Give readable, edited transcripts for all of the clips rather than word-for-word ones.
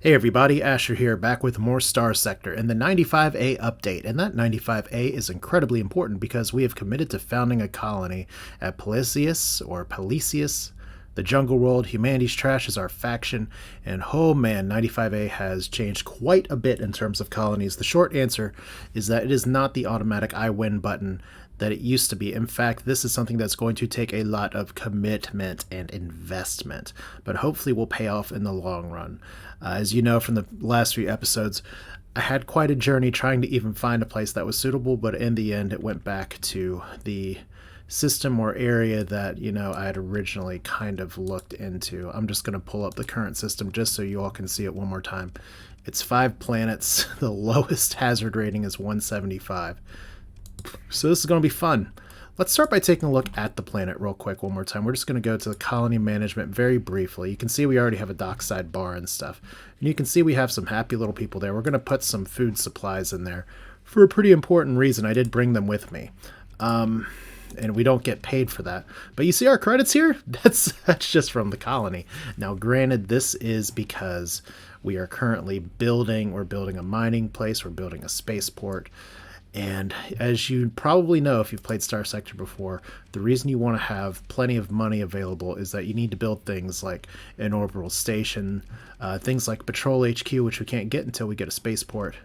Hey everybody, Asher here, back with more Starsector and the 95A update. And that 95A is incredibly important because we have committed to founding a colony at Palicius, the jungle world. Humanity's trash is our faction, and oh man, 95A has changed quite a bit in terms of colonies. The short answer is that it is not the automatic I win button that it used to be. In fact, this is something that's going to take a lot of commitment and investment, but hopefully will pay off in the long run. As you know from the last few episodes, I had quite a journey trying to even find a place that was suitable, but in the end it went back to the system or area that, I had originally kind of looked into. I'm just going to pull up the current system just so you all can see it one more time. It's 5 planets. The lowest hazard rating is 175. So this is going to be fun. Let's start by taking a look at the planet real quick one more time. We're just going to go to the colony management very briefly. You can see we already have a dockside bar and stuff. And you can see we have some happy little people there. We're going to put some food supplies in there for a pretty important reason. I did bring them with me. And we don't get paid for that. But you see our credits here? That's just from the colony. Now, granted, this is because we are currently we're building a mining place, we're building a spaceport. And as you probably know if you've played Starsector before, the reason you want to have plenty of money available is that you need to build things like an orbital station, things like Patrol HQ, which we can't get until we get a spaceport.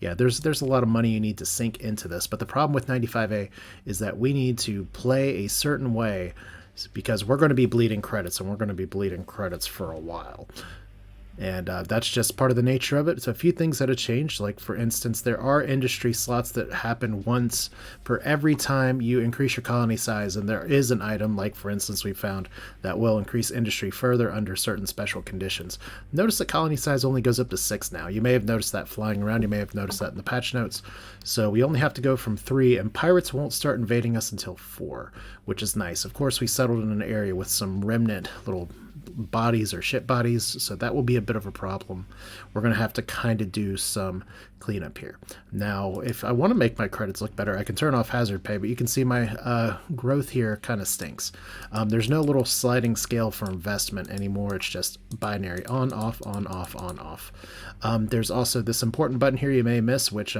Yeah, there's a lot of money you need to sink into this, but the problem with 95A is that we need to play a certain way because we're going to be bleeding credits, and we're going to be bleeding credits for a while. And that's just part of the nature of it. So a few things that have changed, like for instance, there are industry slots that happen once per every time you increase your colony size, and there is an item, like for instance we found, that will increase industry further under certain special conditions. Notice that colony size only goes up to 6 now. You may have noticed that flying around, you may have noticed that in the patch notes. So we only have to go from 3, and pirates won't start invading us until 4, which is nice. Of course, we settled in an area with some remnant little bodies or ship bodies, so that will be a bit of a problem. We're going to have to kind of do some cleanup here. Now, if I want to make my credits look better, I can turn off hazard pay, but you can see my growth here kind of stinks. There's no little sliding scale for investment anymore. It's just binary: on, off, on, off, on, off. There's also this important button here you may miss, which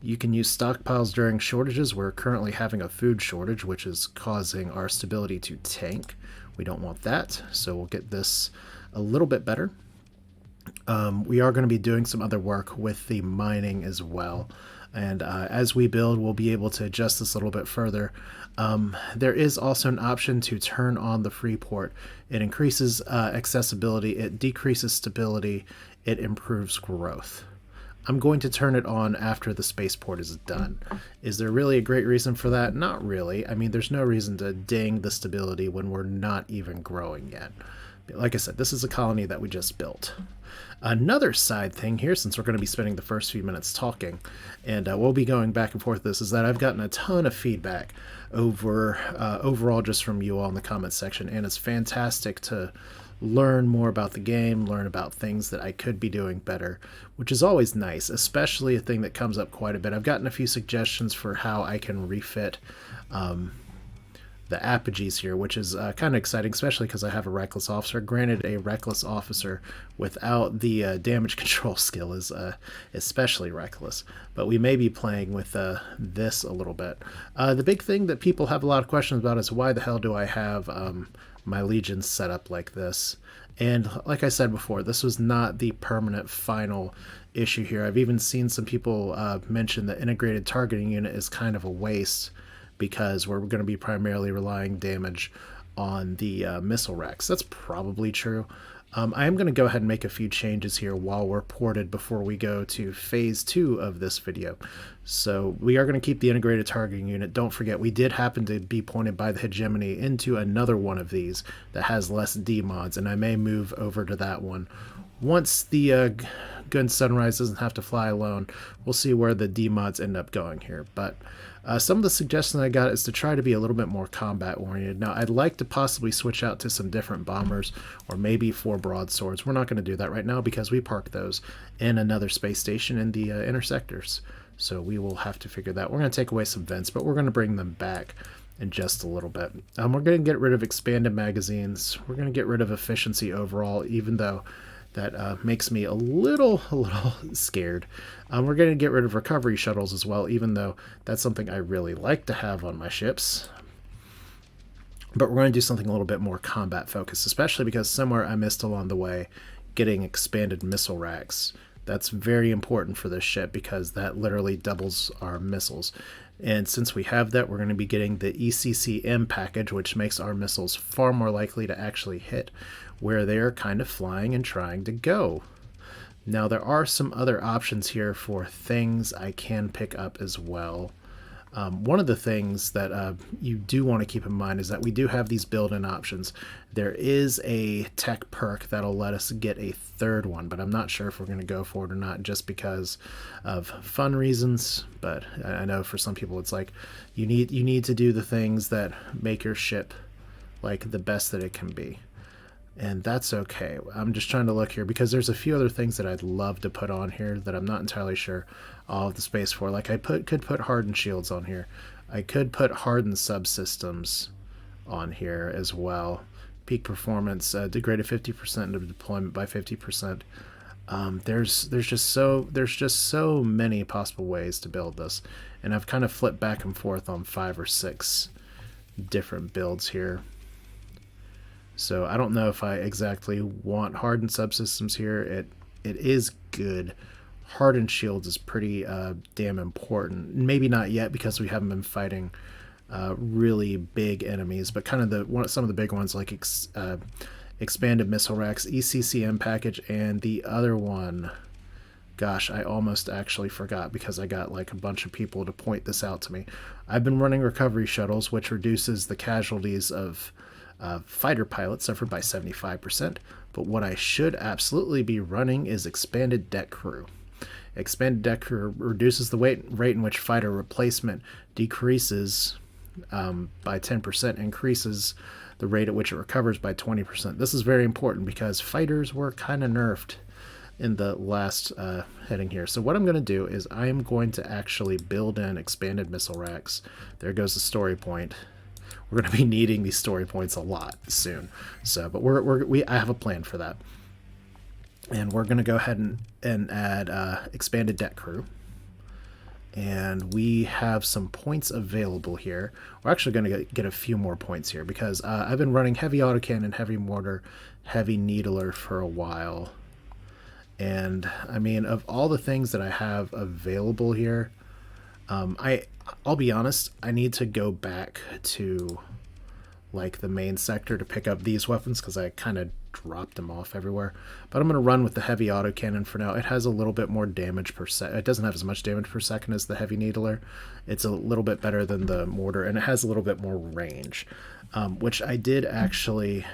you can use stockpiles during shortages. We're currently having a food shortage, which is causing our stability to tank. We don't want that, so we'll get this a little bit better. We are going to be doing some other work with the mining as well, and as we build, we'll be able to adjust this a little bit further. There is also an option to turn on the free port. It increases accessibility, it decreases stability, it improves growth. I'm going to turn it on after the spaceport is done. Is there really a great reason for that? Not really. I mean, there's no reason to ding the stability when we're not even growing yet. Like I said, this is a colony that we just built. Another side thing here, since we're going to be spending the first few minutes talking, and we'll be going back and forth this, is that I've gotten a ton of feedback overall just from you all in the comments section, and it's fantastic to learn more about the game, learn about things that I could be doing better, which is always nice, especially a thing that comes up quite a bit. I've gotten a few suggestions for how I can refit the apogees here, which is kind of exciting, especially because I have a reckless officer. Granted, a reckless officer without the damage control skill is especially reckless, but we may be playing with this a little bit. The big thing that people have a lot of questions about is why the hell do I have my legions set up like this? And like I said before, this was not the permanent final issue here. I've even seen some people mention the integrated targeting unit is kind of a waste because we're going to be primarily relying damage on the missile racks. That's probably true. I am going to go ahead and make a few changes here while we're ported before we go to phase 2 of this video. So we are going to keep the integrated targeting unit. Don't forget, we did happen to be pointed by the hegemony into another one of these that has less D mods, and I may move over to that one. Once the Gun Sunrise doesn't have to fly alone, we'll see where the D mods end up going here. But some of the suggestions I got is to try to be a little bit more combat oriented. Now, I'd like to possibly switch out to some different bombers or maybe 4 broadswords. We're not going to do that right now because we parked those in another space station in the inner sectors. So we will have to figure that. We're going to take away some vents, but we're going to bring them back in just a little bit. We're going to get rid of expanded magazines. We're going to get rid of efficiency overall, even though that makes me a little scared. We're going to get rid of recovery shuttles as well, even though that's something I really like to have on my ships. But we're going to do something a little bit more combat focused, especially because somewhere I missed along the way getting expanded missile racks. That's very important for this ship because that literally doubles our missiles. And since we have that, we're going to be getting the ECCM package, which makes our missiles far more likely to actually hit where they are kind of flying and trying to go. Now, there are some other options here for things I can pick up as well. One of the things that you do want to keep in mind is that we do have these build-in options. There is a tech perk that'll let us get a third one, but I'm not sure if we're going to go for it or not just because of fun reasons. But I know for some people it's like you need to do the things that make your ship like the best that it can be. And that's okay. I'm just trying to look here because there's a few other things that I'd love to put on here that I'm not entirely sure all of the space for. Like I could put hardened shields on here. I could put hardened subsystems on here as well. Peak performance, degraded 50% of deployment by 50%. There's just so many possible ways to build this, and I've kind of flipped back and forth on 5 or 6 different builds here. So I don't know if I exactly want hardened subsystems here. It is good. Hardened shields is pretty damn important. Maybe not yet because we haven't been fighting really big enemies, but kind of some of the big ones like expanded missile racks, ECCM package, and the other one. Gosh, I almost actually forgot because I got like a bunch of people to point this out to me. I've been running recovery shuttles, which reduces the casualties of fighter pilots suffered by 75%, but what I should absolutely be running is expanded deck crew. Expanded deck crew reduces the rate in which fighter replacement decreases by 10%, increases the rate at which it recovers by 20%. This is very important because fighters were kind of nerfed in the last heading here. So what I'm going to do is I am going to actually build in expanded missile racks. There goes the story point. We're going to be needing these story points a lot soon. So, but I have a plan for that. And we're going to go ahead and add expanded deck crew. And we have some points available here. We're actually going to get a few more points here because I've been running heavy autocannon, heavy mortar, heavy needler for a while. And I mean, of all the things that I have available here, I'll be honest, I need to go back to like the main sector to pick up these weapons because I kind of dropped them off everywhere. But I'm going to run with the heavy autocannon for now. It has a little bit more damage per second. It doesn't have as much damage per second as the heavy needler. It's a little bit better than the mortar, and it has a little bit more range, which I did actually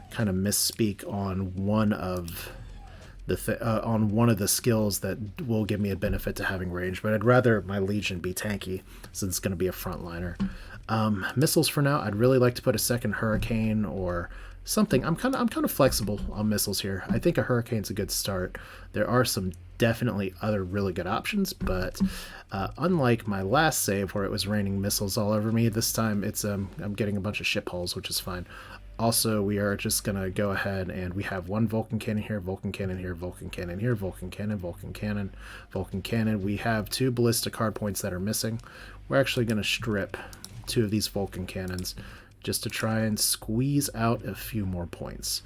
kind of misspeak on one of the skills that will give me a benefit to having range, but I'd rather my Legion be tanky since it's going to be a frontliner. Missiles for now, I'd really like to put a second Hurricane or something. I'm kind of flexible on missiles here. I think a Hurricane's a good start. There are some definitely other really good options, but unlike my last save where it was raining missiles all over me, this time it's I'm getting a bunch of ship hulls, which is fine. Also, we are just going to go ahead and we have one Vulcan cannon here, Vulcan cannon here, Vulcan cannon here, Vulcan cannon, Vulcan cannon, Vulcan cannon. We have 2 ballistic hard points that are missing. We're actually going to strip 2 of these Vulcan cannons just to try and squeeze out a few more points.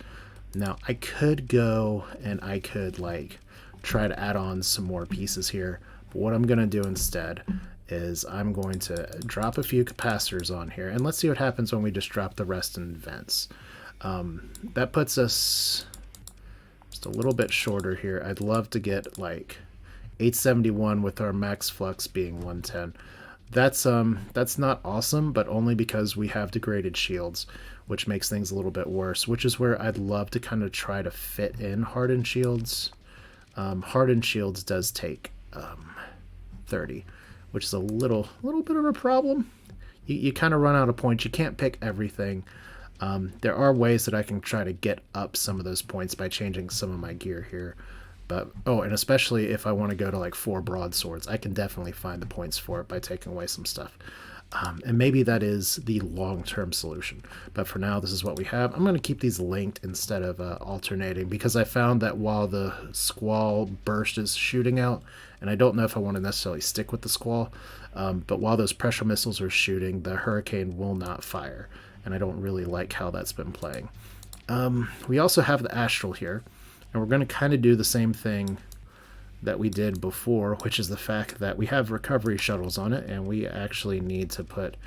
Now, I could go and I could like try to add on some more pieces here, but what I'm going to do instead is I'm going to drop a few capacitors on here, and let's see what happens when we just drop the rest in vents. That puts us just a little bit shorter here. I'd love to get like 871 with our max flux being 110. That's not awesome, but only because we have degraded shields, which makes things a little bit worse, which is where I'd love to kind of try to fit in hardened shields. Hardened shields does take 30, which is a little bit of a problem. You kind of run out of points. You can't pick everything. There are ways that I can try to get up some of those points by changing some of my gear here. But and especially if I want to go to like 4 broadswords, I can definitely find the points for it by taking away some stuff. And maybe that is the long-term solution. But for now, this is what we have. I'm going to keep these linked instead of alternating, because I found that while the squall burst is shooting out, and I don't know if I want to necessarily stick with the squall, but while those pressure missiles are shooting, the hurricane will not fire. And I don't really like how that's been playing. We also have the astral here, and we're going to kind of do the same thing that we did before, which is the fact that we have recovery shuttles on it, and we actually need to put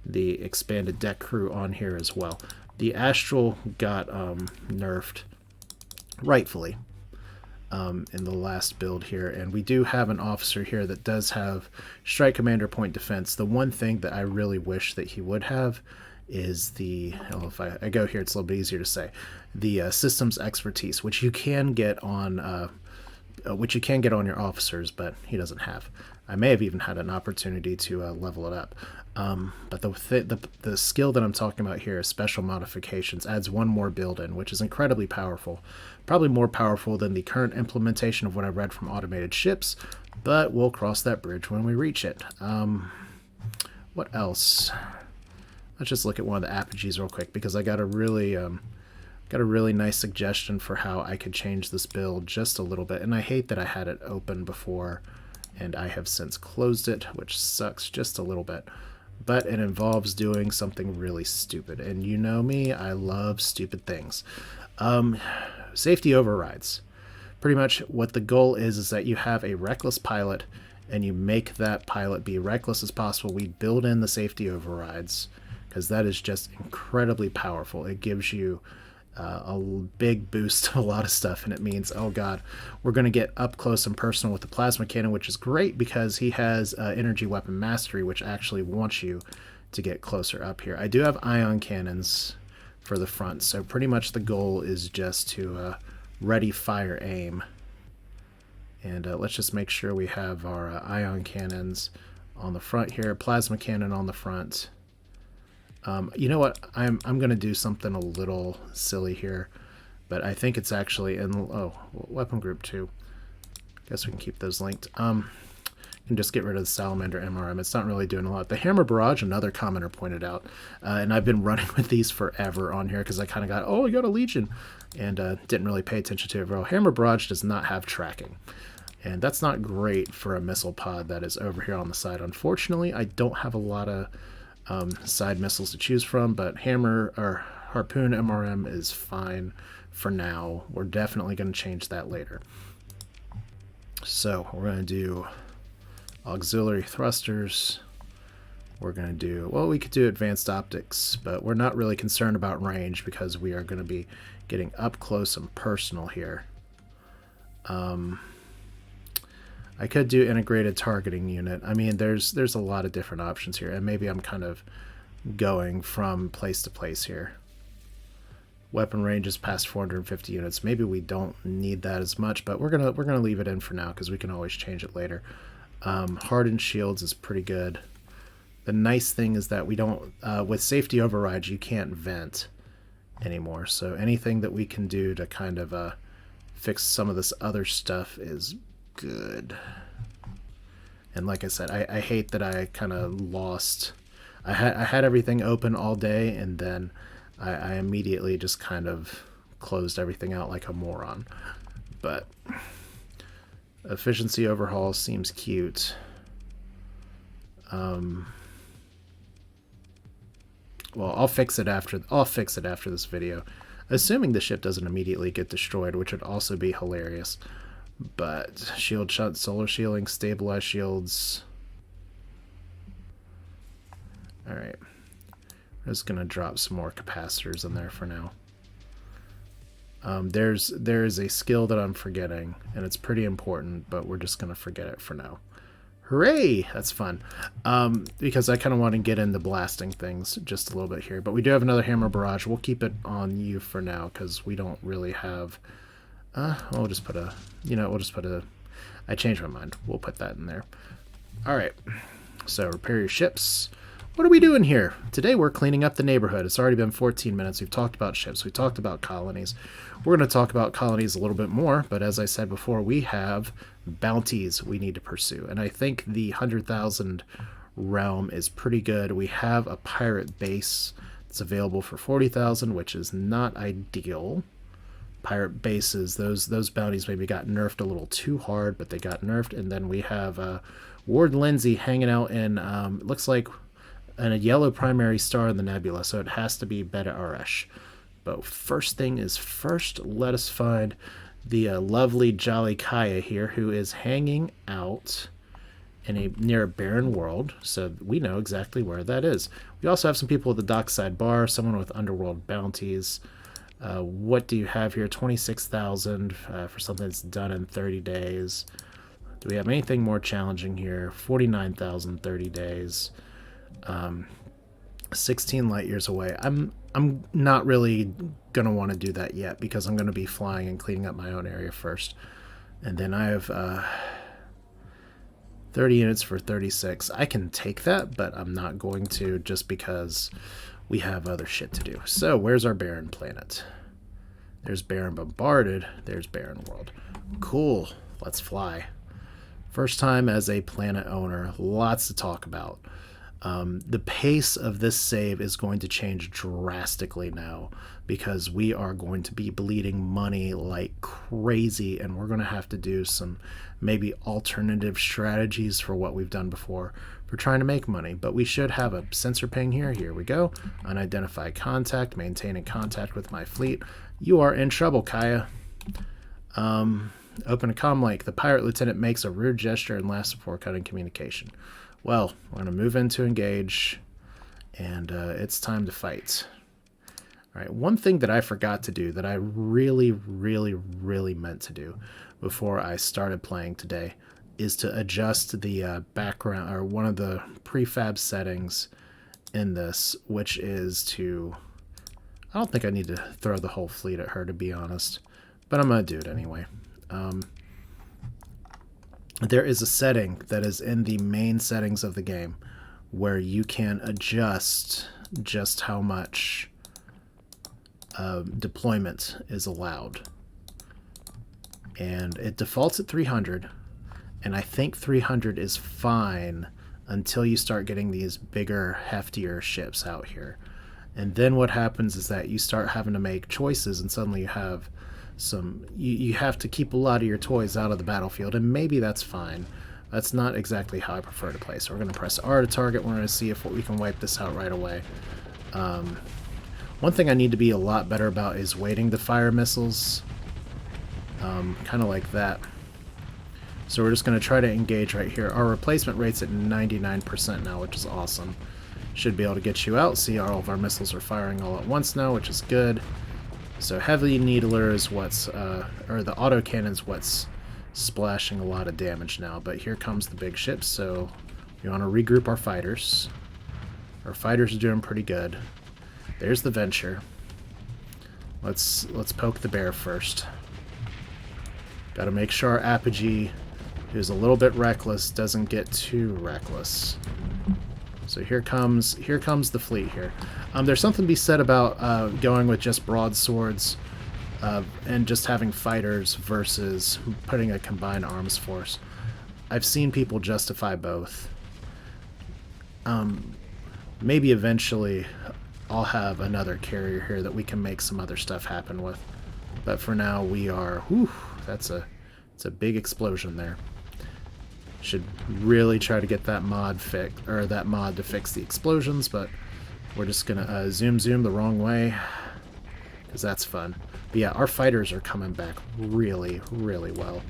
the expanded deck crew on here as well. The astral got nerfed, rightfully, in the last build here, and we do have an officer here that does have strike commander point defense. The one thing that I really wish that he would have is the, well, if I go here, it's a little bit easier to say, the systems expertise, which you can get on your officers, but he doesn't have. I may have even had an opportunity to level it up. But the skill that I'm talking about here is special modifications, adds one more build-in, which is incredibly powerful. Probably more powerful than the current implementation of what I read from automated ships, but we'll cross that bridge when we reach it. What else? Let's just look at one of the apogees real quick, because I got a really nice suggestion for how I could change this build just a little bit. And I hate that I had it open before and I have since closed it, which sucks just a little bit. But it involves doing something really stupid. And you know me, I love stupid things. Safety overrides. Pretty much what the goal is that you have a reckless pilot and you make that pilot be reckless as possible. We build in the safety overrides because that is just incredibly powerful. It gives you a big boost to a lot of stuff, and it means, oh god, we're going to get up close and personal with the plasma cannon, which is great because he has energy weapon mastery, which actually wants you to get closer up here. I do have ion cannons for the front, so pretty much the goal is just to ready, fire, aim. And let's just make sure we have our ion cannons on the front here, plasma cannon on the front. You know what? I'm going to do something a little silly here, but I think it's actually in, oh, weapon group 2. Guess we can keep those linked. And just get rid of the salamander MRM. It's not really doing a lot. The hammer barrage, another commenter pointed out, and I've been running with these forever on here because I kind of got, oh, I got a Legion, and didn't really pay attention to it very well. Hammer barrage does not have tracking, and that's not great for a missile pod that is over here on the side. Unfortunately, I don't have a lot of side missiles to choose from, but hammer or harpoon MRM is fine for now. We're definitely going to change that later. So we're going to do auxiliary thrusters. We're going to do, well, we could do advanced optics, but we're not really concerned about range because we are going to be getting up close and personal here. I could do integrated targeting unit. I mean, there's a lot of different options here, and maybe I'm kind of going from place to place here. Weapon range is past 450 units. Maybe we don't need that as much, but we're gonna leave it in for now because we can always change it later. Hardened shields is pretty good. The nice thing is that we don't, with safety overrides, you can't vent anymore. So anything that we can do to kind of fix some of this other stuff is good. And like I said, I hate that I kind of lost. I had everything open all day, and then I immediately just kind of closed everything out like a moron. But efficiency overhaul seems cute. Well, I'll fix it after this video, assuming the ship doesn't immediately get destroyed, which would also be hilarious. But shield shot, solar shielding, stabilized shields. Alright. I'm just gonna drop some more capacitors in there for now. There's a skill that I'm forgetting, and it's pretty important, but we're just gonna forget it for now. Hooray! That's fun. Because I kind of want to get into blasting things just a little bit here. But we do have another hammer barrage. We'll keep it on you for now because we don't really have... we'll just put a... You know, we'll just put a... I changed my mind. We'll put that in there. Alright. So, repair your ships. What are we doing here? Today we're cleaning up the neighborhood. It's already been 14 minutes. We've talked about ships. We've talked about colonies. We're going to talk about colonies a little bit more, but as I said before, we have bounties we need to pursue. And I think the 100,000 realm is pretty good. We have a pirate base that's available for 40,000, which is not ideal. Pirate bases, those bounties maybe got nerfed a little too hard, but they got nerfed. And then we have Ward Lindsay hanging out in, it looks like a yellow primary star in the nebula, so it has to be Beta Arash. But first thing is first, let us find the lovely Jolly Kaya here, who is hanging out in near a barren world, so we know exactly where that is. We also have some people at the dockside bar, someone with underworld bounties. What do you have here? 26,000 for something that's done in 30 days. Do we have anything more challenging here? 49,000, 30 days. 16 light years away. I'm not really going to want to do that yet because I'm going to be flying and cleaning up my own area first. And then I have 30 units for 36. I can take that, but I'm not going to just because we have other shit to do. So where's our barren planet? There's barren bombarded. There's barren world. Cool. Let's fly. First time as a planet owner. Lots to talk about. The pace of this save is going to change drastically now because we are going to be bleeding money like crazy, and we're going to have to do some maybe alternative strategies for what we've done before for trying to make money. But we should have a sensor ping here. Here we go. Unidentified contact. Maintaining contact with my fleet. You are in trouble, Kaya. Open a comm link. The pirate lieutenant makes a rude gesture and laughs before cutting communication. Well, we're going to move into engage, and it's time to fight. All right, one thing that I forgot to do that I really, really, really meant to do before I started playing today is to adjust the background, or one of the prefab settings in this, which is to... I don't think I need to throw the whole fleet at her, to be honest, but I'm going to do it anyway. There is a setting that is in the main settings of the game where you can adjust just how much deployment is allowed. And it defaults at 300, and I think 300 is fine until you start getting these bigger, heftier ships out here. And then what happens is that you start having to make choices, and suddenly you have you have to keep a lot of your toys out of the battlefield, and maybe that's fine. That's not exactly how I prefer to play. So we're going to press R to target. We're going to see if we can wipe this out right away. One thing I need to be a lot better about is waiting to fire missiles. Kind of like that. So we're just going to try to engage right here. Our replacement rate's at 99% now, which is awesome. Should be able to get you out. See, all of our missiles are firing all at once now, which is good. So heavy needler is what's, or the autocannon's what's splashing a lot of damage now. But here comes the big ships, so we want to regroup our fighters. Our fighters are doing pretty good. There's the Venture. Let's poke the bear first. Got to make sure our Apogee, who's a little bit reckless, doesn't get too reckless. So here comes the fleet here. There's something to be said about going with just broadswords and just having fighters versus putting a combined arms force. I've seen people justify both. Maybe eventually I'll have another carrier here that we can make some other stuff happen with. But for now we are... Whew, it's a big explosion there. Should really try to get that mod to fix the explosions, but we're just gonna zoom the wrong way because that's fun. But yeah, our fighters are coming back really, really well.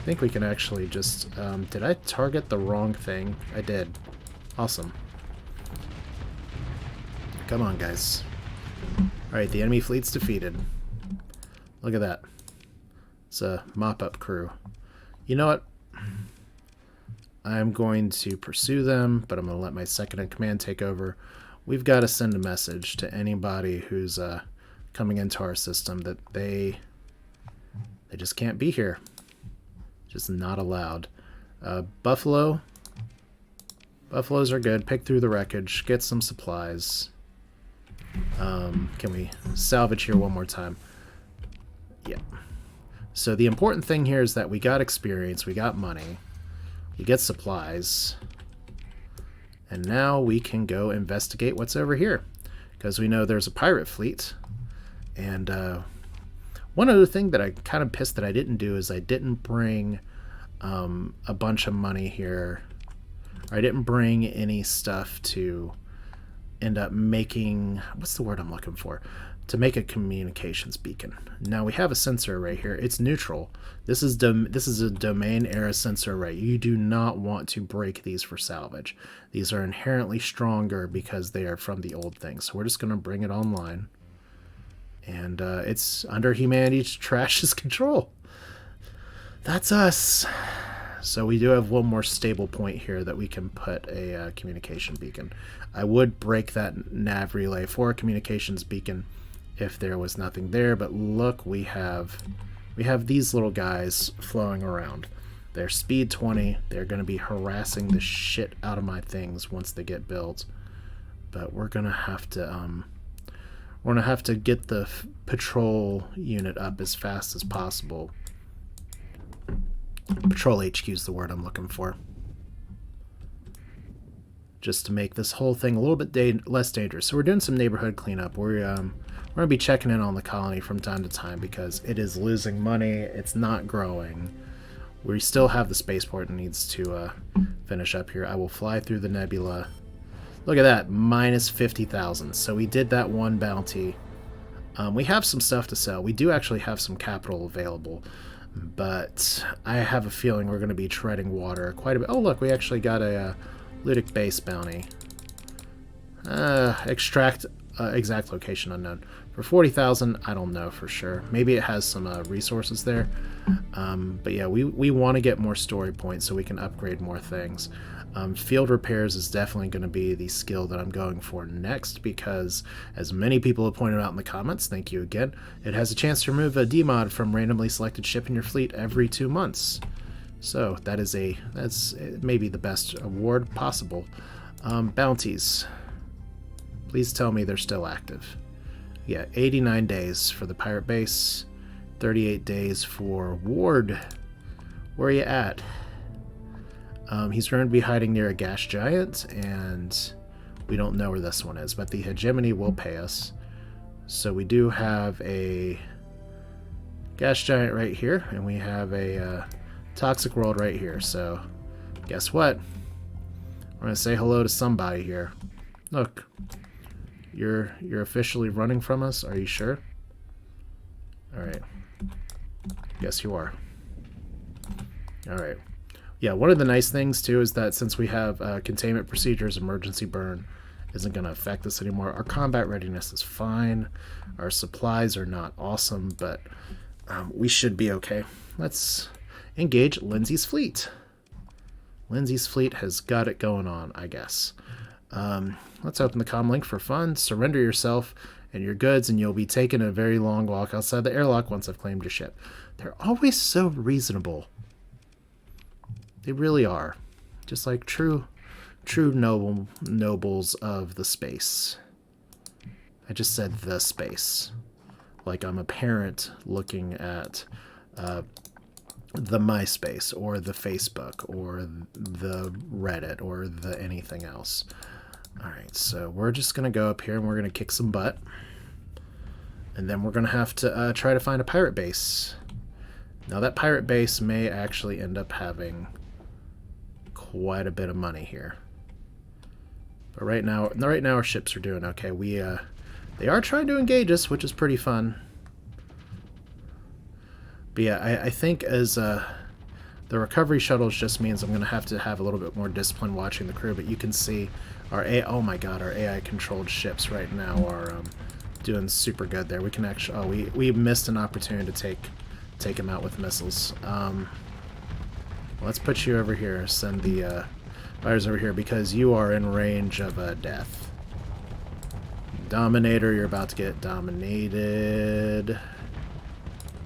I think we can actually just did I target the wrong thing? I did. Awesome. Come on, guys. Alright, the enemy fleet's defeated. Look at that. It's a mop-up crew. You know what? I'm going to pursue them, but I'm going to let my second-in-command take over. We've got to send a message to anybody who's coming into our system that they just can't be here. Just not allowed. Buffalo. Buffaloes are good. Pick through the wreckage. Get some supplies. Can we salvage here one more time? Yeah. So the important thing here is that we got experience, we got money, we get supplies, And now we can go investigate what's over here, because we know there's a pirate fleet. And one other thing that I kind of pissed that I didn't do is I didn't bring a bunch of money here. I didn't bring any stuff to end up making, what's the word I'm looking for? To make a communications beacon. Now we have a sensor array here. It's neutral. This is a domain era sensor array. You do not want to break these for salvage. These are inherently stronger because they are from the old things. So we're just going to bring it online. And it's under humanity's trash's control. That's us. So we do have one more stable point here that we can put a communication beacon. I would break that nav relay for a communications beacon if there was nothing there, but look, we have these little guys flowing around. They're speed 20. They're going to be harassing the shit out of my things once they get built. But we're going to have to get the patrol unit up as fast as possible. Patrol HQ is the word I'm looking for. Just to make this whole thing a little bit less dangerous. So we're doing some neighborhood cleanup. We're going to be checking in on the colony from time to time because it is losing money. It's not growing. We still have the spaceport and needs to finish up here. I will fly through the nebula. Look at that, minus 50,000. So we did that one bounty. We have some stuff to sell. We do actually have some capital available, but I have a feeling we're going to be treading water quite a bit. Oh, look, we actually got a Ludic base bounty. Extract exact location unknown. For 40,000, I don't know for sure. Maybe it has some resources there. But yeah, we want to get more story points so we can upgrade more things. Field repairs is definitely going to be the skill that I'm going for next because, as many people have pointed out in the comments, thank you again, it has a chance to remove a demod from randomly selected ship in your fleet every 2 months. So that's maybe the best award possible. Bounties. Please tell me they're still active. Yeah, 89 days for the pirate base, 38 days for Ward. Where are you at? He's going to be hiding near a gas giant, and we don't know where this one is, but the hegemony will pay us. So we do have a gas giant right here, and we have a toxic world right here. So guess what? We're going to say hello to somebody here. Look, you're officially running from us. Are you sure? All right. Yes, you are. All right. Yeah, one of the nice things, too, is that since we have containment procedures, emergency burn isn't going to affect us anymore. Our combat readiness is fine. Our supplies are not awesome, but we should be okay. Let's engage Lindsay's fleet. Lindsay's fleet has got it going on, I guess. Let's open the comm link for fun. Surrender yourself and your goods, and you'll be taking a very long walk outside the airlock once I've claimed your ship. They're always so reasonable. They really are. Just like true nobles of the space. I just said the space. Like I'm a parent looking at the MySpace or the Facebook or the Reddit or the anything else. Alright, so we're just going to go up here and we're going to kick some butt. And then we're going to have to try to find a pirate base. Now that pirate base may actually end up having quite a bit of money here. But right now our ships are doing okay. They are trying to engage us, which is pretty fun. But yeah, I think as the recovery shuttles just means I'm going to have a little bit more discipline watching the crew. But you can see our oh my god, our AI controlled ships right now are doing super good there. We can actually we missed an opportunity to take them out with missiles. Let's put you over here. Send the fighters over here because you are in range of death. Dominator, you're about to get dominated.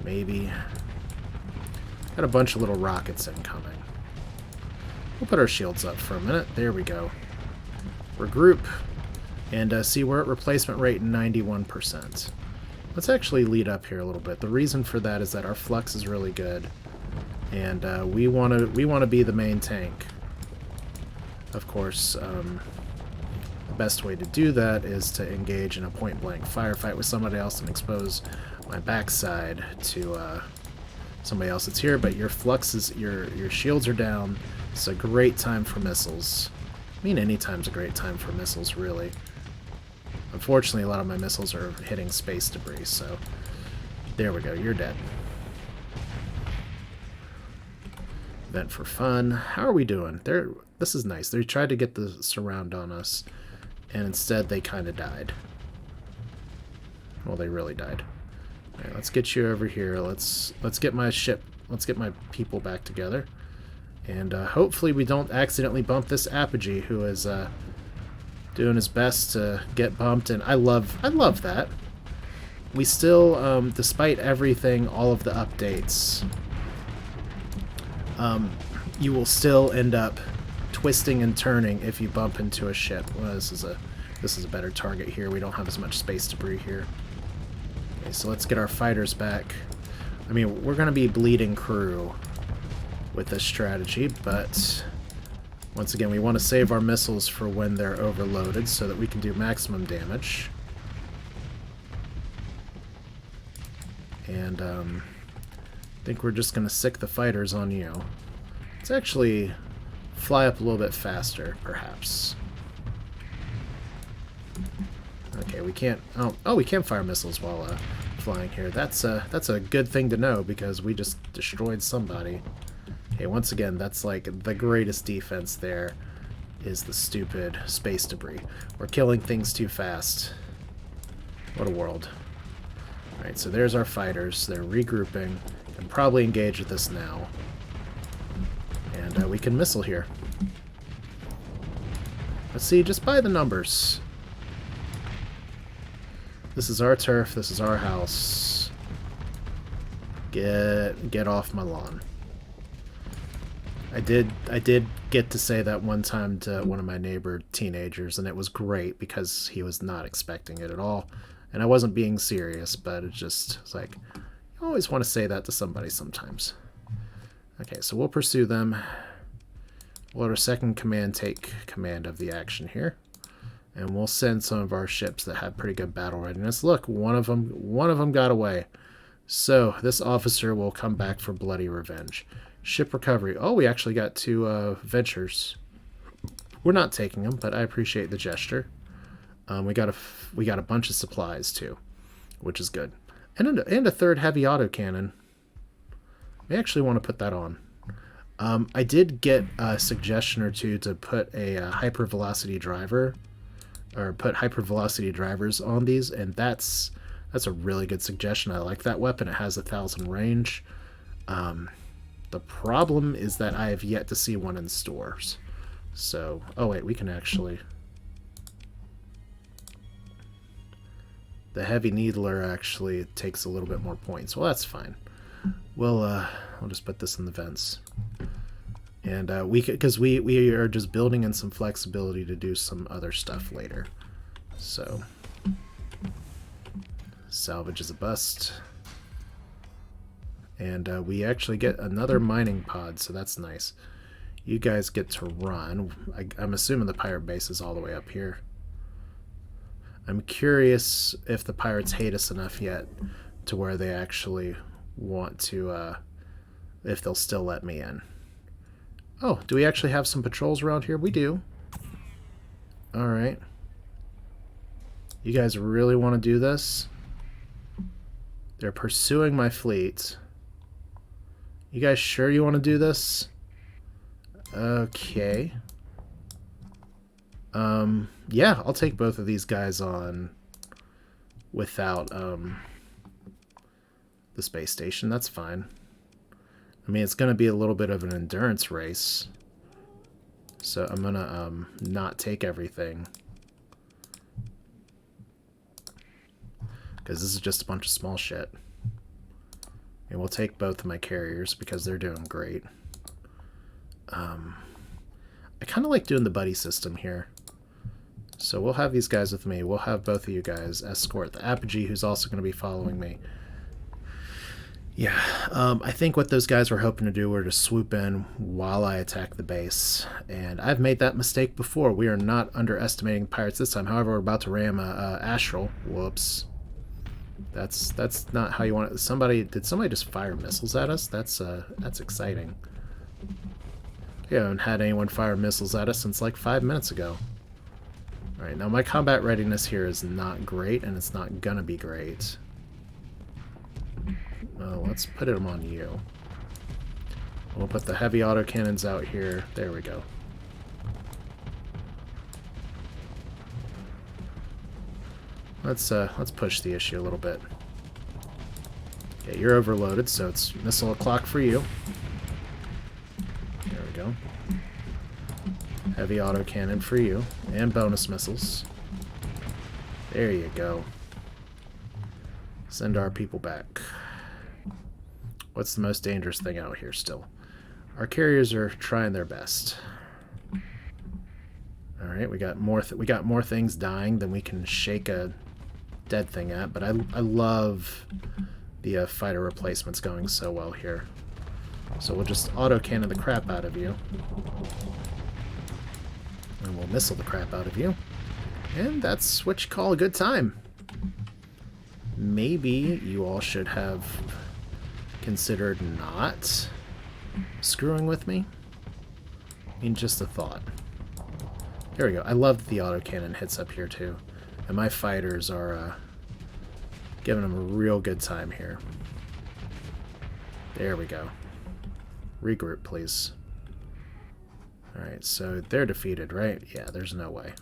Maybe. Got a bunch of little rockets incoming. We'll put our shields up for a minute. There we go. Regroup. And see, we're at replacement rate 91%. Let's actually lead up here a little bit. The reason for that is that our flux is really good. And we want to be the main tank. Of course, the best way to do that is to engage in a point-blank firefight with somebody else and expose my backside to somebody else that's here. But your fluxes, your shields are down. It's a great time for missiles. I mean, any time's a great time for missiles, really. Unfortunately, a lot of my missiles are hitting space debris, so there we go. You're dead. Event for fun. How are we doing? This is nice. They tried to get the surround on us, and instead they kind of died. Well, they really died. All right, let's get you over here. Let's get my ship. Let's get my people back together, and hopefully we don't accidentally bump this apogee, who is doing his best to get bumped. And I love that. We still, despite everything, all of the updates, you will still end up twisting and turning if you bump into a ship. Well, this is a better target here. We don't have as much space debris here. Okay, so let's get our fighters back. I mean, we're going to be bleeding crew with this strategy, but once again, we want to save our missiles for when they're overloaded so that we can do maximum damage. And I think we're just going to sick the fighters on you. Let's actually fly up a little bit faster, perhaps. Okay, we can't... Oh, we can fire missiles while flying here. That's a good thing to know, because we just destroyed somebody. Okay, once again, that's like the greatest defense there is the stupid space debris. We're killing things too fast. What a world. Alright, so there's our fighters. They're regrouping. Can probably engage with us now. And we can missile here. Let's see, just by the numbers. This is our turf. This is our house. Get off my lawn. I did get to say that one time to one of my neighbor teenagers, and it was great because he was not expecting it at all. And I wasn't being serious, but it's like, you always want to say that to somebody sometimes. Okay, so we'll pursue them. We'll let our second command take command of the action here. And we'll send some of our ships that have pretty good battle readiness. Look, one of them got away. So this officer will come back for bloody revenge. Ship recovery. Oh, we actually got 2 ventures. We're not taking them, but I appreciate the gesture. We got a bunch of supplies too, which is good, and a 3rd heavy autocannon. We actually want to put that on. I did get a suggestion or two to put a hypervelocity driver, or put hypervelocity drivers on these, and that's a really good suggestion. I like that weapon. It has 1,000 range. The problem is that I have yet to see one in stores. So, oh wait, we can actually... The heavy needler actually takes a little bit more points. Well, that's fine. We'll just put this in the vents. And because we are just building in some flexibility to do some other stuff later. So, salvage is a bust. And we actually get another mining pod, so that's nice. You guys get to run. I'm assuming the pirate base is all the way up here. I'm curious if the pirates hate us enough yet to where they actually want to, if they'll still let me in. Oh, do we actually have some patrols around here? We do. Alright. You guys really want to do this? They're pursuing my fleet. You guys sure you want to do this? Okay. Yeah, I'll take both of these guys on without, the space station. That's fine. I mean, it's going to be a little bit of an endurance race. So I'm going to, not take everything. Because this is just a bunch of small shit. And we'll take both of my carriers because they're doing great. I kind of like doing the buddy system here. So we'll have these guys with me. We'll have both of you guys escort the apogee, who's also going to be following me. Yeah, I think what those guys were hoping to do were to swoop in while I attack the base, and I've made that mistake before. We are not underestimating pirates this time. However, we're about to ram a astral. Whoops. That's not how you want it. Did somebody just fire missiles at us? That's exciting. We haven't had anyone fire missiles at us since like 5 minutes ago. Alright, now my combat readiness here is not great, and it's not gonna be great. Well, let's put them on you. We'll put the heavy autocannons out here. There we go. Let's push the issue a little bit. Okay, you're overloaded, so it's missile o'clock for you. There we go. Heavy autocannon for you, and bonus missiles. There you go. Send our people back. What's the most dangerous thing out here still? Our carriers are trying their best. All right, we got more things dying than we can shake a dead thing at, but I love the fighter replacements going so well here. So we'll just autocannon the crap out of you. And we'll missile the crap out of you. And that's what you call a good time. Maybe you all should have considered not screwing with me. I mean, just a thought. There we go. I love that the autocannon hits up here too. And my fighters are giving them a real good time here. There we go. Regroup, please. Alright, so they're defeated, right? Yeah, there's no way.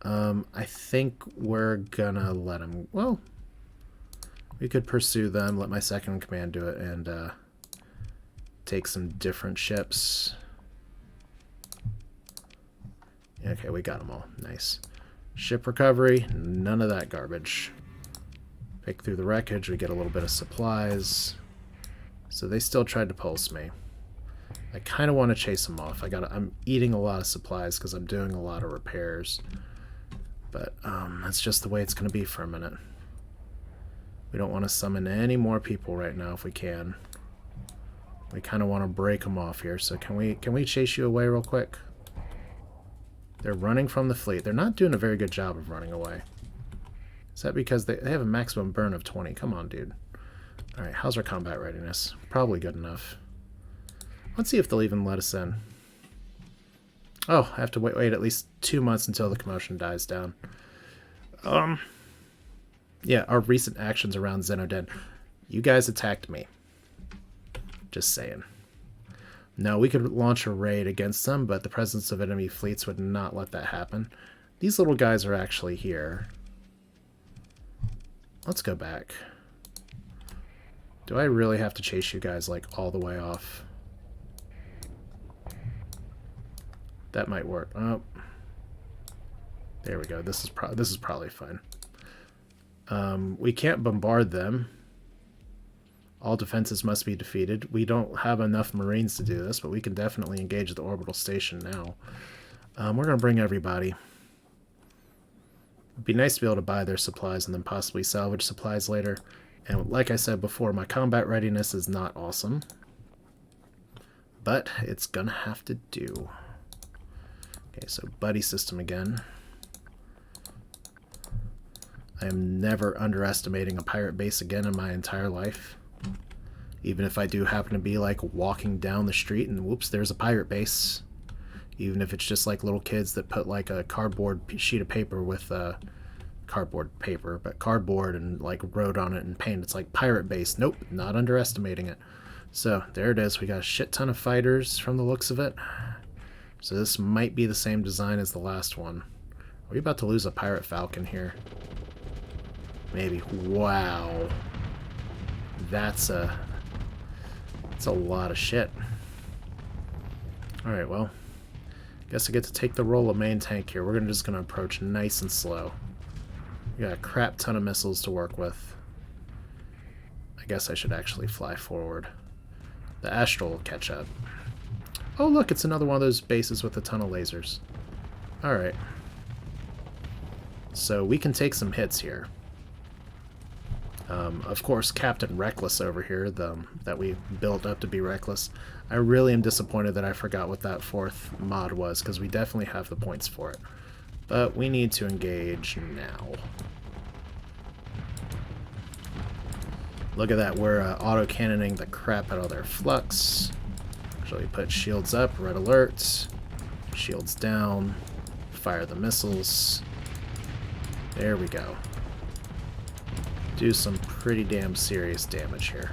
I think we're gonna let them... Well, we could pursue them, let my second in command do it, and take some different ships. Okay, we got them all. Nice. Ship recovery, none of that garbage. Pick through the wreckage, we get a little bit of supplies. So they still tried to pulse me. I kind of want to chase them off. I'm eating a lot of supplies because I'm doing a lot of repairs. But that's just the way it's going to be for a minute. We don't want to summon any more people right now if we can. We kind of want to break them off here. So can we chase you away real quick? They're running from the fleet. They're not doing a very good job of running away. Is that because they have a maximum burn of 20? Come on, dude. Alright, how's our combat readiness? Probably good enough. Let's see if they'll even let us in. Oh, I have to wait at least 2 months until the commotion dies down. Yeah, our recent actions around Xenoden. You guys attacked me. Just saying. No, we could launch a raid against them, but the presence of enemy fleets would not let that happen. These little guys are actually here. Let's go back. Do I really have to chase you guys, like, all the way off? That might work. Oh. There we go. This is probably fine. We can't bombard them. All defenses must be defeated. We don't have enough Marines to do this, but we can definitely engage the orbital station now. We're going to bring everybody. It'd be nice to be able to buy their supplies and then possibly salvage supplies later. And like I said before, my combat readiness is not awesome. But it's going to have to do. Okay, so buddy system again. I am never underestimating a pirate base again in my entire life. Even if I do happen to be like walking down the street and whoops, there's a pirate base. Even if it's just like little kids that put like a cardboard sheet of paper with cardboard and like wrote on it and paint. It's like pirate base. Nope, not underestimating it. So there it is. We got a shit ton of fighters from the looks of it. So this might be the same design as the last one. Are we about to lose a pirate falcon here? Maybe. Wow. That's a lot of shit. Alright, well. Guess I get to take the role of main tank here. We're just gonna approach nice and slow. We got a crap ton of missiles to work with. I guess I should actually fly forward. The Astral will catch up. Oh look, it's another one of those bases with a ton of lasers. Alright. So we can take some hits here. Of course, Captain Reckless over here, that we built up to be Reckless. I really am disappointed that I forgot what that 4th mod was, because we definitely have the points for it. But we need to engage now. Look at that, we're auto-cannoning the crap out of their flux. Actually, put shields up, red alert, shields down, fire the missiles. There we go. Do some pretty damn serious damage here.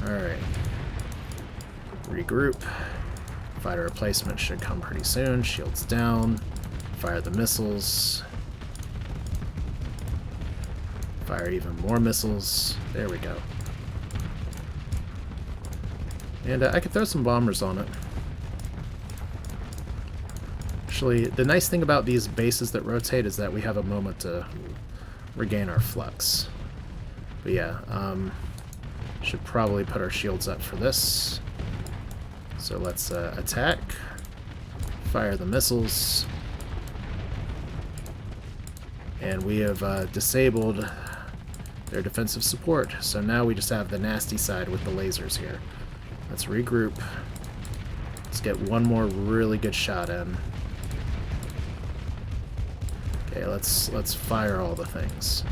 Alright. Regroup. Fighter replacement should come pretty soon. Shields down. Fire the missiles. Fire even more missiles. There we go. And I could throw some bombers on it. Actually, the nice thing about these bases that rotate is that we have a moment to regain our flux. But yeah, should probably put our shields up for this. So let's attack, fire the missiles, and we have disabled their defensive support. So now we just have the nasty side with the lasers here. Let's regroup. Let's get one more really good shot in. Okay, let's fire all the things.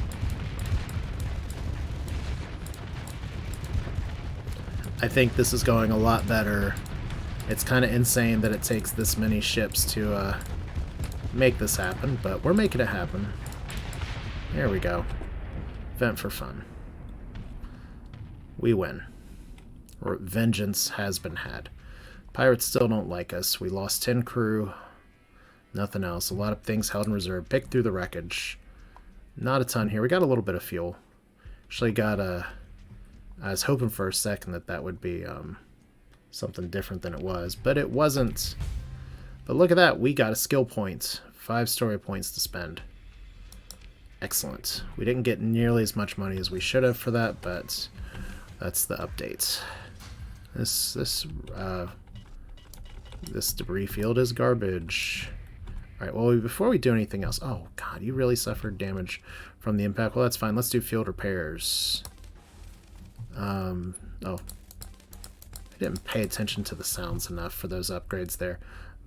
I think this is going a lot better. It's kind of insane that it takes this many ships to make this happen, but we're making it happen. There we go. Vent for fun. We win. Or vengeance has been had. Pirates still don't like us. We lost 10 crew. Nothing else. A lot of things held in reserve. Picked through the wreckage. Not a ton here. We got a little bit of fuel. Actually got a... I was hoping for a second that that would be something different than it was, but it wasn't. But look at that, we got a skill point. 5 story points to spend. Excellent. We didn't get nearly as much money as we should have for that, but that's the update. This debris field is garbage. Alright, well, before we do anything else... Oh, God, you really suffered damage from the impact. Well, that's fine. Let's do field repairs. Oh. I didn't pay attention to the sounds enough for those upgrades there.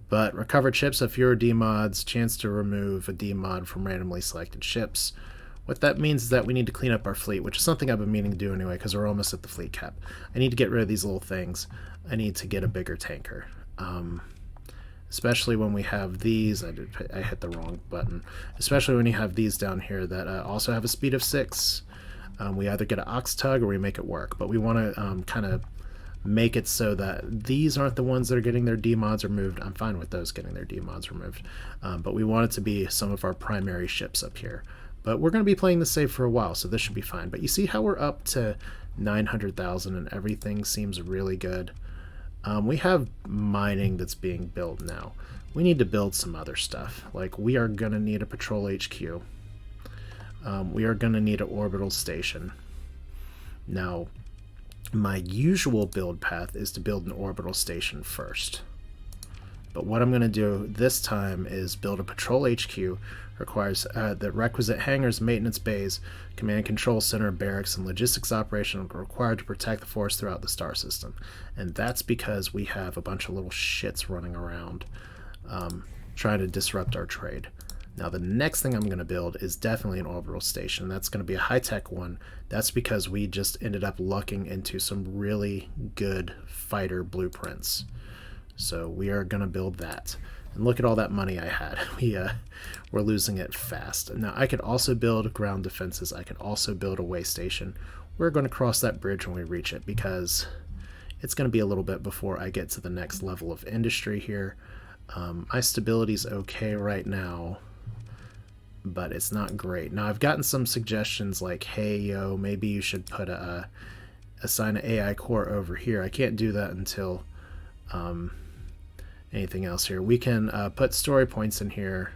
But recovered ships have fewer demods, chance to remove a demod from randomly selected ships. What that means is that we need to clean up our fleet, which is something I've been meaning to do anyway, because we're almost at the fleet cap. I need to get rid of these little things. I need to get a bigger tanker. Especially when we have these. I hit the wrong button. Especially when you have these down here that also have a speed of 6. We either get an ox tug or we make it work, but we want to kind of make it so that these aren't the ones that are getting their demods removed. I'm fine with those getting their demods removed, but we want it to be some of our primary ships up here. But we're going to be playing this save for a while, so this should be fine. But you see how we're up to 900,000 and everything seems really good. We have mining that's being built now. We need to build some other stuff. Like, we are going to need a patrol HQ. We are going to need an orbital station. Now, my usual build path is to build an orbital station first. But what I'm going to do this time is build a patrol HQ. Requires the requisite hangars, maintenance bays, command control center, barracks, and logistics operation required to protect the force throughout the star system. And that's because we have a bunch of little shits running around trying to disrupt our trade. Now, the next thing I'm going to build is definitely an orbital station. That's going to be a high-tech one. That's because we just ended up lucking into some really good fighter blueprints. So we are going to build that. And look at all that money I had. We're losing it fast. Now, I could also build ground defenses. I could also build a way station. We're going to cross that bridge when we reach it because it's going to be a little bit before I get to the next level of industry here. My stability's okay right now, but it's not great. Now, I've gotten some suggestions like, hey, yo, maybe you should put assign an AI core over here. I can't do that until anything else here. We can put story points in here.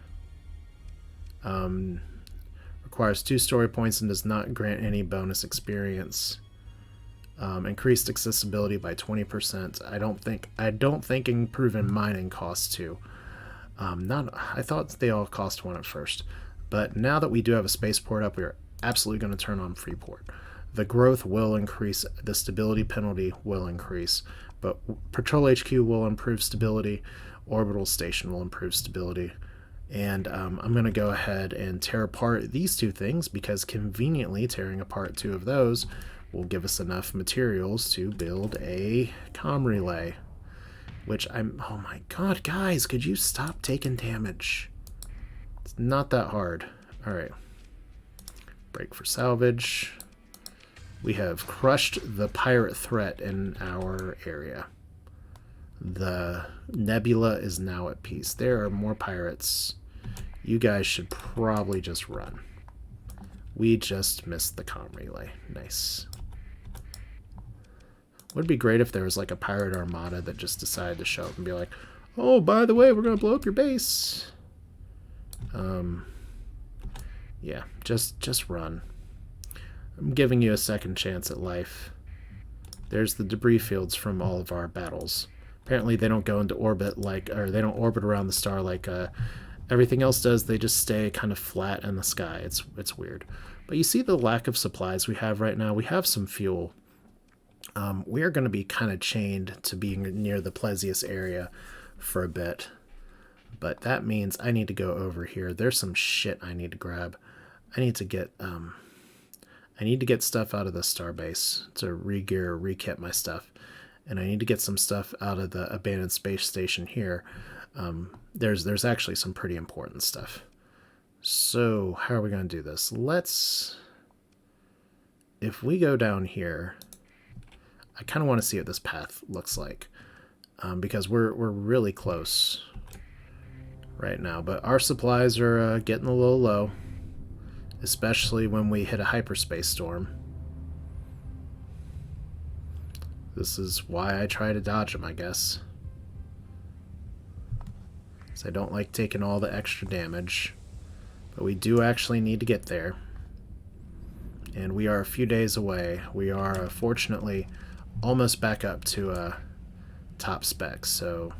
Requires 2 story points and does not grant any bonus experience. Increased accessibility by 20%. I don't think improving mining costs 2. I thought they all cost 1 at first. But now that we do have a spaceport up, we're absolutely going to turn on Freeport. The growth will increase, the stability penalty will increase, but Patrol HQ will improve stability, Orbital Station will improve stability, and I'm going to go ahead and tear apart these two things because conveniently tearing apart two of those will give us enough materials to build a comm relay. Which oh my god, guys, could you stop taking damage? It's not that hard. Alright. Break for salvage. We have crushed the pirate threat in our area. The nebula is now at peace. There are more pirates. You guys should probably just run. We just missed the comm relay. Nice. Would be great if there was like a pirate armada that just decided to show up and be like, oh, by the way, we're going to blow up your base. Yeah, just run. I'm giving you a second chance at life. There's the debris fields from all of our battles. Apparently they don't go into orbit like, or they don't orbit around the star like everything else does. They just stay kind of flat in the sky. It's weird. But you see the lack of supplies we have right now. We have some fuel. We are going to be kind of chained to being near the Plesius area for a bit. But that means I need to go over here. There's some shit I need to grab. I need to get stuff out of the starbase to re-gear, re-kit my stuff. And I need to get some stuff out of the abandoned space station here. There's actually some pretty important stuff. So how are we going to do this? If we go down here, I kind of want to see what this path looks like, because we're really close right now. But our supplies are getting a little low, especially when we hit a hyperspace storm. This is why I try to dodge them, I guess. So I don't like taking all the extra damage, but we do actually need to get there. And we are a few days away. We are fortunately almost back up to top specs, so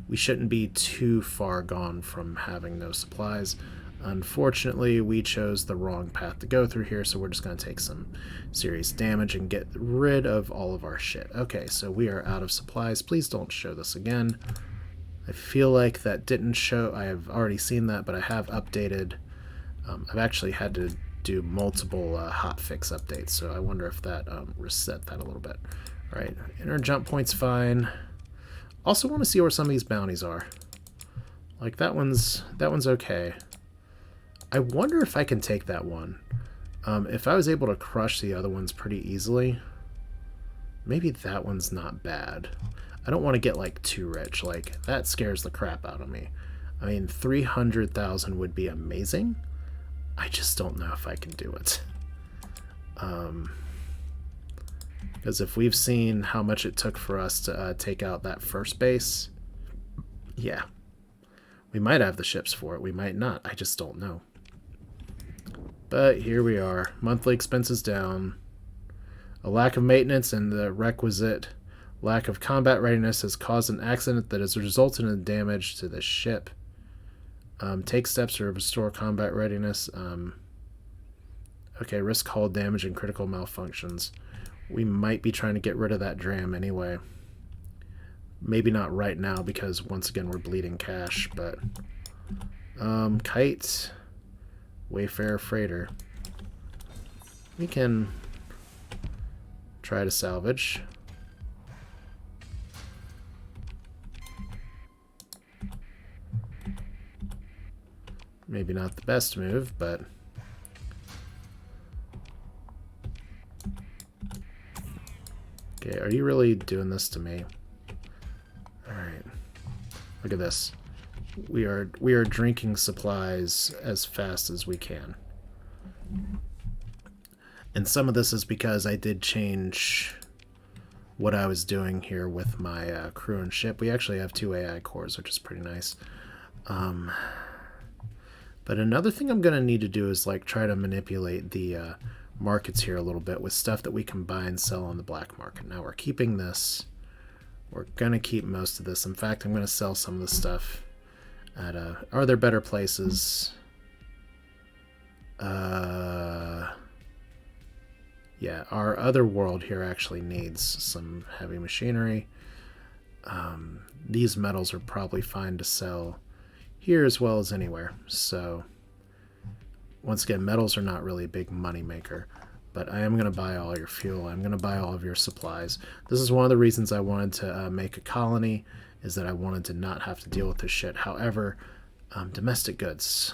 we shouldn't be too far gone from having no supplies. Unfortunately, we chose the wrong path to go through here, so we're just going to take some serious damage and get rid of all of our shit. Okay, so we are out of supplies. Please don't show this again. I feel like that didn't show. I have already seen that, but I have updated. I've actually had to do multiple hotfix updates, so I wonder if that reset that a little bit. All right, inner jump point's fine. Also want to see where some of these bounties are. Like that one's okay. I wonder if I can take that one. If I was able to crush the other ones pretty easily, maybe that one's not bad. I don't want to get like too rich. Like that scares the crap out of me. I mean, 300,000 would be amazing. I just don't know if I can do it. Because if we've seen how much it took for us to take out that first base, yeah. We might have the ships for it. We might not. I just don't know. But here we are. Monthly expenses down. A lack of maintenance and the requisite lack of combat readiness has caused an accident that has resulted in damage to the ship. Take steps to restore combat readiness. Okay, risk hull damage and critical malfunctions. We might be trying to get rid of that dram anyway. Maybe not right now because once again we're bleeding cash, but kite, Wayfarer freighter. We can try to salvage. Maybe not the best move, but okay, are you really doing this to me? Alright. Look at this. We are drinking supplies as fast as we can. And some of this is because I did change what I was doing here with my crew and ship. We actually have 2 AI cores, which is pretty nice. But another thing I'm going to need to do is like try to manipulate the markets here a little bit with stuff that we can buy and sell on the black market. Now we're keeping this. We're going to keep most of this. In fact, I'm going to sell some of the stuff at are there better places? Yeah, our other world here actually needs some heavy machinery. These metals are probably fine to sell here as well as anywhere. So, once again, metals are not really a big money maker. But I am going to buy all your fuel. I'm going to buy all of your supplies. This is one of the reasons I wanted to make a colony, is that I wanted to not have to deal with this shit. However, domestic goods.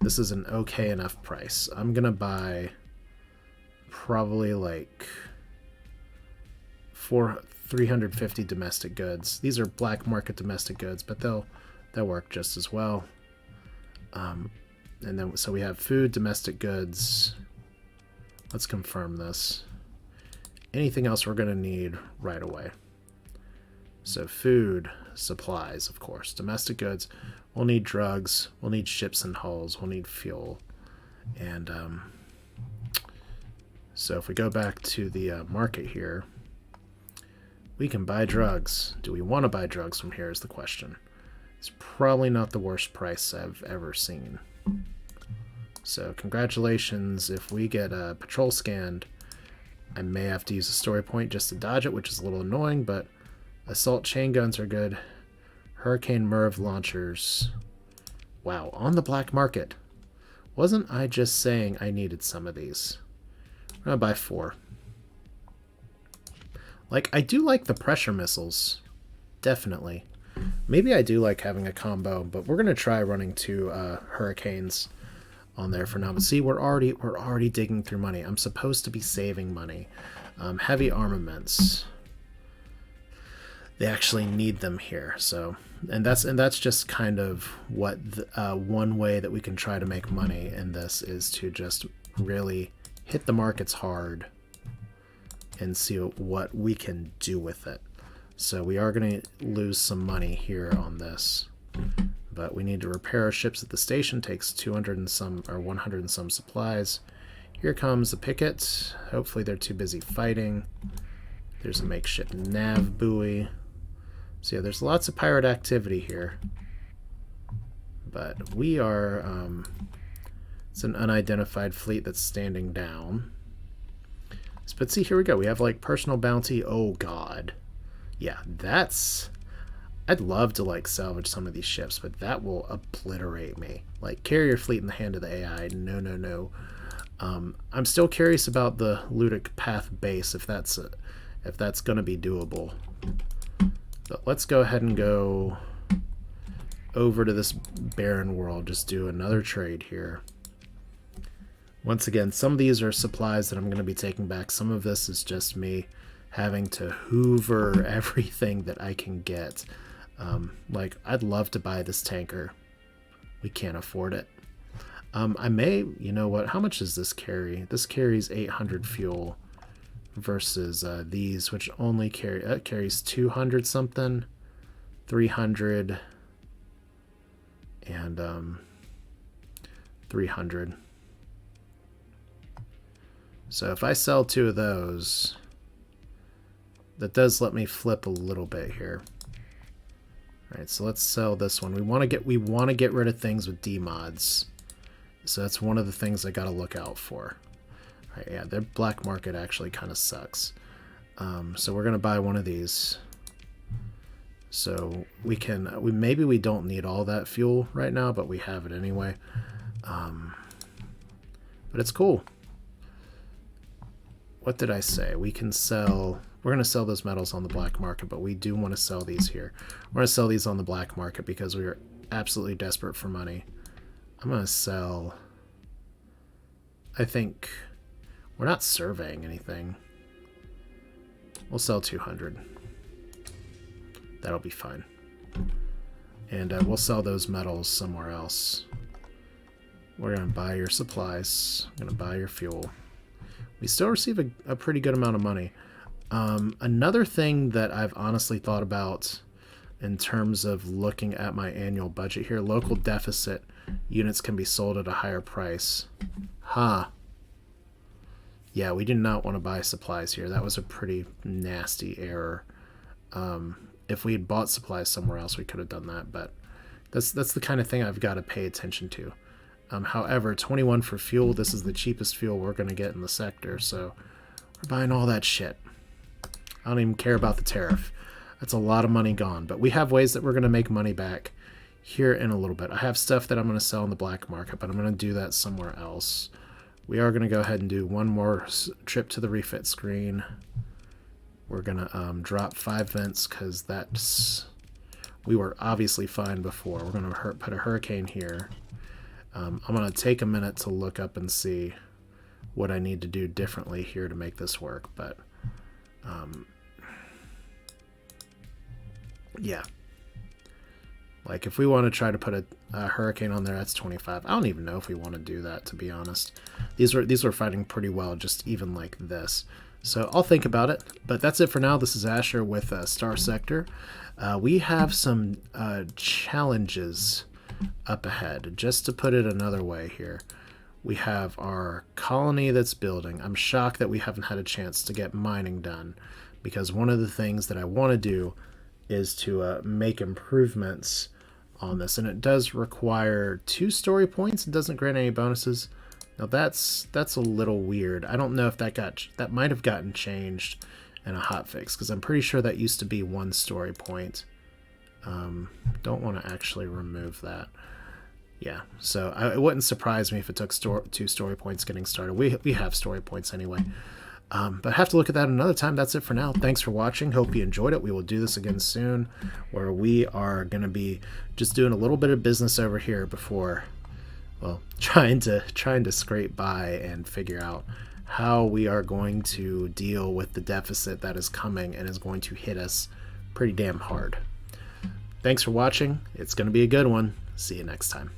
This is an okay enough price. I'm going to buy probably like 350 domestic goods. These are black market domestic goods, but they'll work just as well. And then so we have food, domestic goods. Let's confirm this. Anything else we're going to need right away. So food, supplies, of course. Domestic goods. We'll need drugs. We'll need ships and hulls. We'll need fuel. And so if we go back to the market here, we can buy drugs. Do we want to buy drugs from here is the question. It's probably not the worst price I've ever seen. So congratulations, if we get patrol scanned, I may have to use a story point just to dodge it, which is a little annoying, but assault chain guns are good. Hurricane Merv launchers. Wow, on the black market. Wasn't I just saying I needed some of these? I'm gonna buy 4. Like, I do like the pressure missiles. Definitely. Maybe I do like having a combo, but we're gonna try running 2 hurricanes on there for now. But see, we're already digging through money. I'm supposed to be saving money. Heavy armaments. They actually need them here. So, and that's just kind of what one way that we can try to make money in this is to just really hit the markets hard and see what we can do with it. So we are going to lose some money here on this. But we need to repair our ships at the station. Takes 200 and some, or 100 and some supplies. Here comes the picket. Hopefully they're too busy fighting. There's a makeshift nav buoy. So yeah, there's lots of pirate activity here. But we are, it's an unidentified fleet that's standing down. But see, here we go. We have like personal bounty. Oh god. Yeah, that's... I'd love to like salvage some of these ships, but that will obliterate me. Like, carrier fleet in the hand of the AI. No, no, no. I'm still curious about the Ludic Path base, if that's going to be doable. But let's go ahead and go over to this barren world. Just do another trade here. Once again, some of these are supplies that I'm going to be taking back. Some of this is just me having to hoover everything that I can get. Like, I'd love to buy this tanker. We can't afford it. I may, you know what, how much does this carry? This carries 800 fuel versus these, which only carries 200 something, 300, and 300. So if I sell 2 of those, that does let me flip a little bit here. All right, so let's sell this one. We want to get rid of things with D-mods. So that's one of the things I got to look out for. All right, yeah, their black market actually kind of sucks. So we're going to buy one of these. So maybe we don't need all that fuel right now, but we have it anyway. But it's cool. What did I say? We can sell... We're going to sell those metals on the black market, but we do want to sell these here. We're going to sell these on the black market because we are absolutely desperate for money. I'm going to sell... I think... We're not surveying anything. We'll sell 200. That'll be fine. And we'll sell those metals somewhere else. We're going to buy your supplies. I'm going to buy your fuel. We still receive a pretty good amount of money. Another thing that I've honestly thought about in terms of looking at my annual budget here, local deficit units can be sold at a higher price. Huh. Yeah, we did not want to buy supplies here. That was a pretty nasty error. If we had bought supplies somewhere else, we could have done that, but that's the kind of thing I've got to pay attention to. However, 21 for fuel. This is the cheapest fuel we're going to get in the sector, so we're buying all that shit. I don't even care about the tariff. That's a lot of money gone, but we have ways that we're going to make money back here in a little bit. I have stuff that I'm going to sell in the black market, but I'm going to do that somewhere else. We are going to go ahead and do one more trip to the refit screen. We're going to drop 5 vents because that's... We were obviously fine before. We're going to put a hurricane here. I'm going to take a minute to look up and see what I need to do differently here to make this work, but yeah. Like, if we want to try to put a hurricane on there, that's 25. I don't even know if we want to do that, to be honest. These were fighting pretty well, just even like this. So I'll think about it. But that's it for now. This is Asher with Starsector. We have some challenges up ahead. Just to put it another way here, we have our colony that's building. I'm shocked that we haven't had a chance to get mining done, because one of the things that I want to do is to make improvements on this, and it does require 2 story points. It doesn't grant any bonuses. Now that's a little weird. I don't know if that might have gotten changed in a hotfix, because I'm pretty sure that used to be 1 story point. Don't want to actually remove that. Yeah, so it wouldn't surprise me if it took 2 story points getting started. We have story points anyway. But I have to look at that another time. That's it for now. Thanks for watching. Hope you enjoyed it. We will do this again soon, where we are going to be just doing a little bit of business over here before, well, trying to scrape by and figure out how we are going to deal with the deficit that is coming and is going to hit us pretty damn hard. Thanks for watching. It's going to be a good one. See you next time.